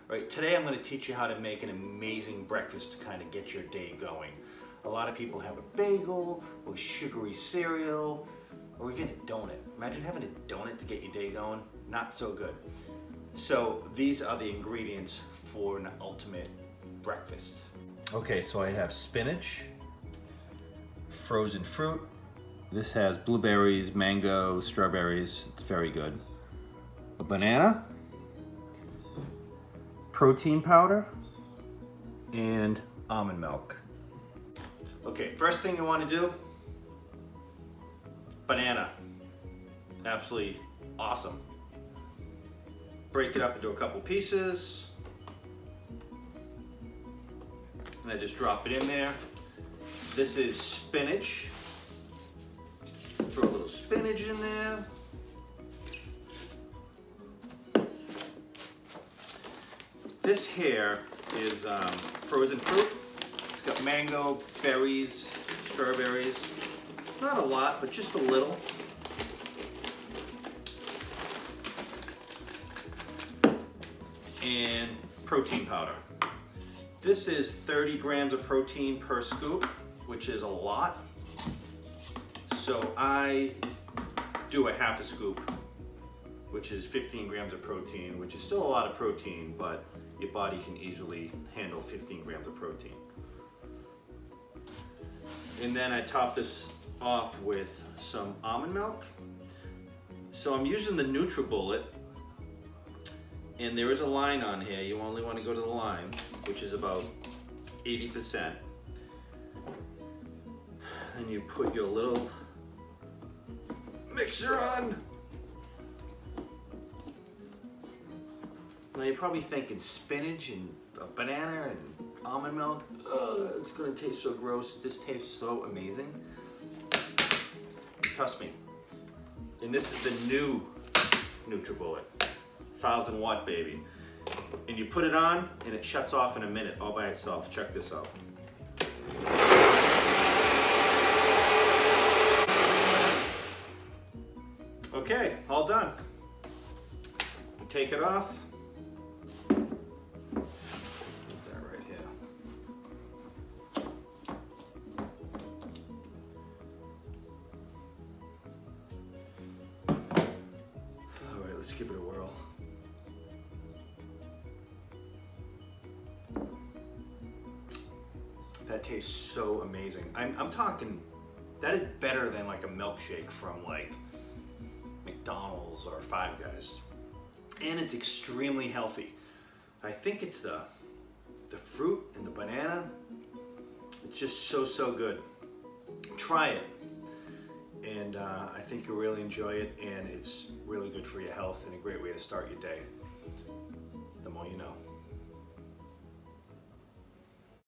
Right, today I'm going to teach you how to make an amazing breakfast to kind of get your day going. A lot of people have a bagel or sugary cereal or even a donut. Imagine having a donut to get your day going. Not so good. So these are the ingredients for an ultimate breakfast. Okay, so I have spinach, frozen fruit. This has blueberries, mango, strawberries. It's very good. A banana, protein powder, and almond milk. Okay, first thing you want to do, banana. Absolutely awesome. Break it up into a couple pieces. And I just drop it in there. This is spinach. Throw a little spinach in there. This here is frozen fruit. It's got mango, berries, strawberries. Not a lot, but just a little. And protein powder. This is 30 grams of protein per scoop, which is a lot. So I do a half a scoop, which is 15 grams of protein, which is still a lot of protein, but your body can easily handle 15 grams of protein. And then I top this off with some almond milk. So I'm using the NutriBullet, and there is a line on here. You only want to go to the line, which is about 80%. And you put your little mixer on. Now you're probably thinking spinach and a banana and almond milk. Ugh, it's gonna taste so gross. This tastes so amazing. Trust me. And this is the new NutriBullet, 1000-watt baby. And you put it on and it shuts off in a minute all by itself. Check this out. Okay, all done. You take it off. Let's give it a whirl. That tastes so amazing. I'm talking, that is better than like a milkshake from like McDonald's or Five Guys. And it's extremely healthy. I think it's the fruit and the banana. It's just so good. Try it. And I think you'll really enjoy it, and it's really good for your health and a great way to start your day. The more you know.